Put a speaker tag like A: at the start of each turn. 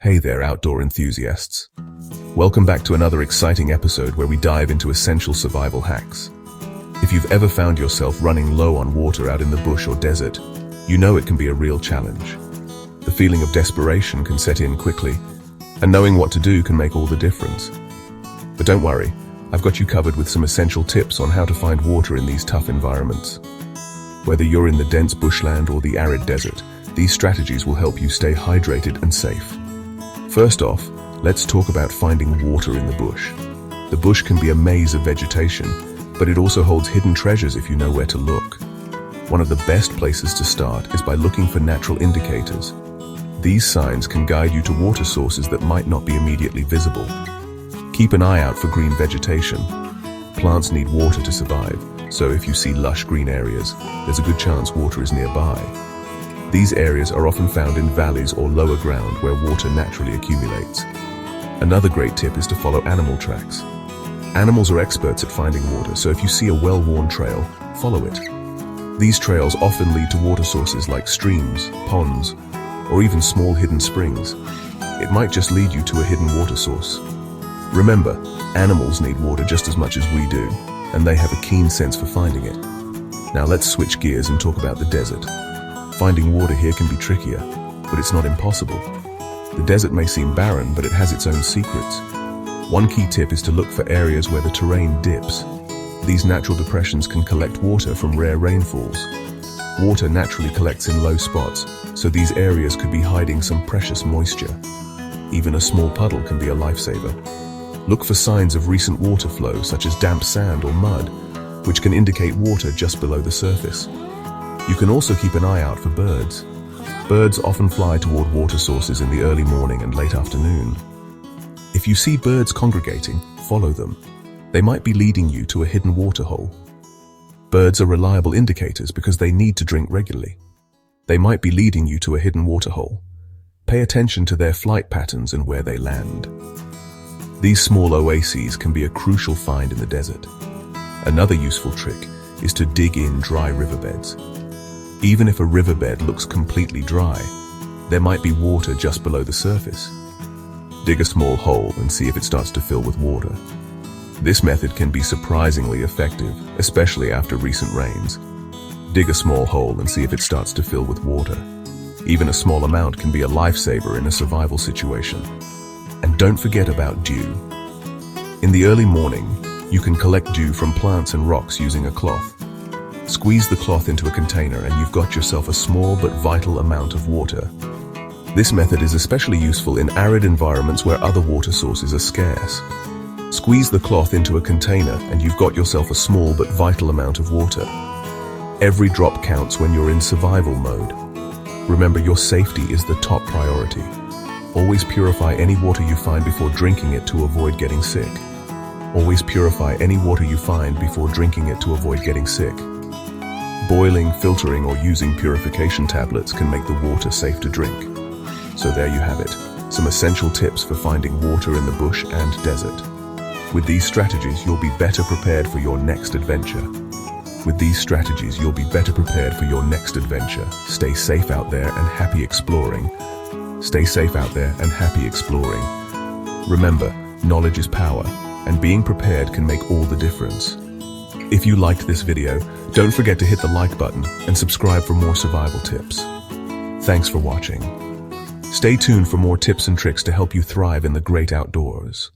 A: Hey there, outdoor enthusiasts. Welcome back to another exciting episode where we dive into essential survival hacks. If you've ever found yourself running low on water out in the bush or desert, you know it can be a real challenge. The feeling of desperation can set in quickly, and knowing what to do can make all the difference. But don't worry, I've got you covered with some essential tips on how to find water in these tough environments. Whether you're in the dense bushland or the arid desert, these strategies will help you stay hydrated and safe. First off, let's talk about finding water in the bush. The bush can be a maze of vegetation, but it also holds hidden treasures if you know where to look. One of the best places to start is by looking for natural indicators. These signs can guide you to water sources that might not be immediately visible. Keep an eye out for green vegetation. Plants need water to survive, so if you see lush green areas, there's a good chance water is nearby. These areas are often found in valleys or lower ground where water naturally accumulates. Another great tip is to follow animal tracks. Animals are experts at finding water, so if you see a well-worn trail, follow it. These trails often lead to water sources like streams, ponds, or even small hidden springs. It might just lead you to a hidden water source. Remember, animals need water just as much as we do, and they have a keen sense for finding it. Now let's switch gears and talk about the desert. Finding water here can be trickier, but it's not impossible. The desert may seem barren, but it has its own secrets. One key tip is to look for areas where the terrain dips. These natural depressions can collect water from rare rainfalls. Water naturally collects in low spots, so these areas could be hiding some precious moisture. Even a small puddle can be a lifesaver. Look for signs of recent water flow, such as damp sand or mud, which can indicate water just below the surface. You can also keep an eye out for birds. Birds often fly toward water sources in the early morning and late afternoon. If you see birds congregating, follow them. They might be leading you to a hidden water hole. Birds are reliable indicators because they need to drink regularly. They might be leading you to a hidden water hole. Pay attention to their flight patterns and where they land. These small oases can be a crucial find in the desert. Another useful trick is to dig in dry riverbeds. Even if a riverbed looks completely dry, there might be water just below the surface. Dig a small hole and see if it starts to fill with water. This method can be surprisingly effective, especially after recent rains. Dig a small hole and see if it starts to fill with water. Even a small amount can be a lifesaver in a survival situation. And don't forget about dew. In the early morning, you can collect dew from plants and rocks using a cloth. Squeeze the cloth into a container and you've got yourself a small but vital amount of water. This method is especially useful in arid environments where other water sources are scarce. Squeeze the cloth into a container and you've got yourself a small but vital amount of water. Every drop counts when you're in survival mode. Remember, your safety is the top priority. Always purify any water you find before drinking it to avoid getting sick. Always purify any water you find before drinking it to avoid getting sick. Boiling, filtering, or using purification tablets can make the water safe to drink. So there you have it, some essential tips for finding water in the bush and desert. With these strategies, you'll be better prepared for your next adventure. Stay safe out there and happy exploring. Remember, knowledge is power, and being prepared can make all the difference. If you liked this video, don't forget to hit the like button and subscribe for more survival tips. Thanks for watching. Stay tuned for more tips and tricks to help you thrive in the great outdoors.